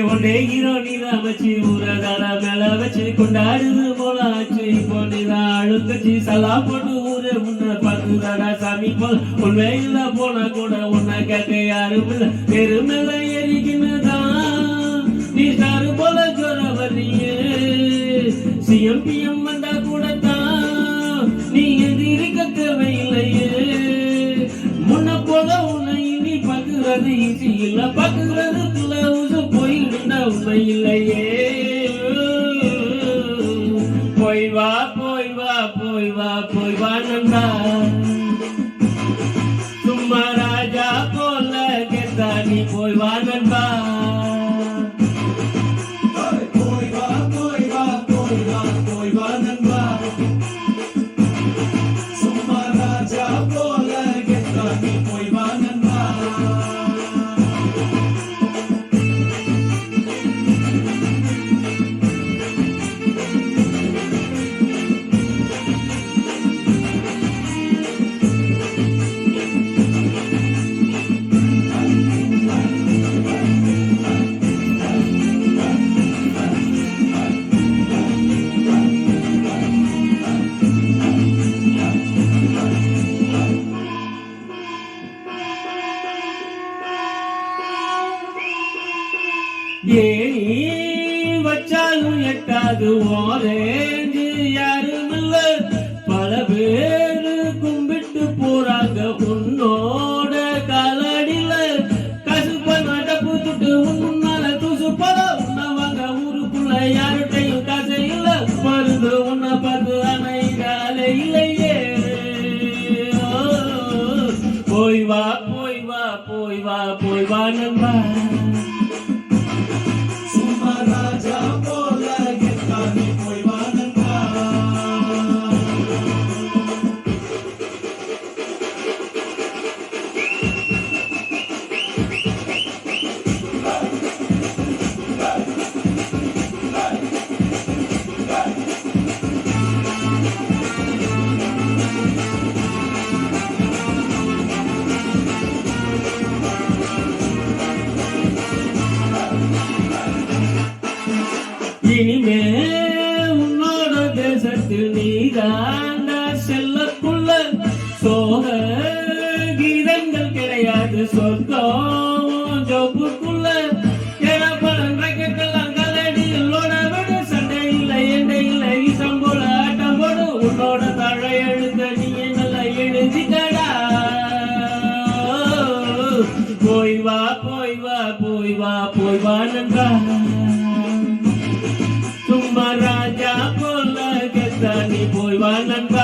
ஒன்னே ஹீரோ நீதான் வச்சு ஊரதால மேல வச்சு கொண்டாடுது போல ஆச்சு இப்போ நீதான் அழுத்தச்சு சலா போட்டு ஊரே முன்ன பார்த்துதாடா சாமி போல் உண்மையில போனா கூட உன்னை கேட்க யாரும் இல்ல பெருமையில எரிக்கின்னுதான் நீ சாரு போல ஜோர வர்றீங்க சிஎம்பிஎம் வந்தா கூட தான் நீ எதிர்க்க தேவையில்லையே முன்ன போல உன்னை இனி பார்க்கிறது ஈஸி இல்ல பார்க்கிறதுக்குள்ள உசு போயிடுண்டா உண்மை இல்லையே போய் வா போய் வா போய் வா போய் வா நந்தா சும்மா ராஜா போல கேட்டா நீ போய் வா நந்தா ஏனி வச்சாலும் எட்டாது ஓரேஞ்சு யாரும் இல்ல பல பேரு கும்பிட்டு போறாங்க உன்னோட காலடியில கசுப்ப நடப்பு துட்டு உன்னால தூசு பல உன்னவங்க ஊருக்குள்ள யார்கிட்டையும் காசு இல்ல பருந்து உன்னை பார்த்து அணைகாலே இல்லையே போய் வா போய் வா போய் வா போய் வா நண்பா இனிமே உன்னோட தேசத்தில் நீதாண்டா செல்லக்குள்ள சோக கீதங்கள் கிடையாது சொர்க்கம் ஜோப்புக்குள்ள பலன் ரக்கெல்லாம் கலடியிலோட விட சண்டை இல்லை எண்டை இல்லை சம்போல ஆட்டம் போடு உன்னோட தழை எழுத நீ நல்லா எழுதிக்கடா போய் வா போய் வா போய் வா போய் வா நன்றா சும்மா ராஜா போல கெத்தா நீ போய் வா நண்பா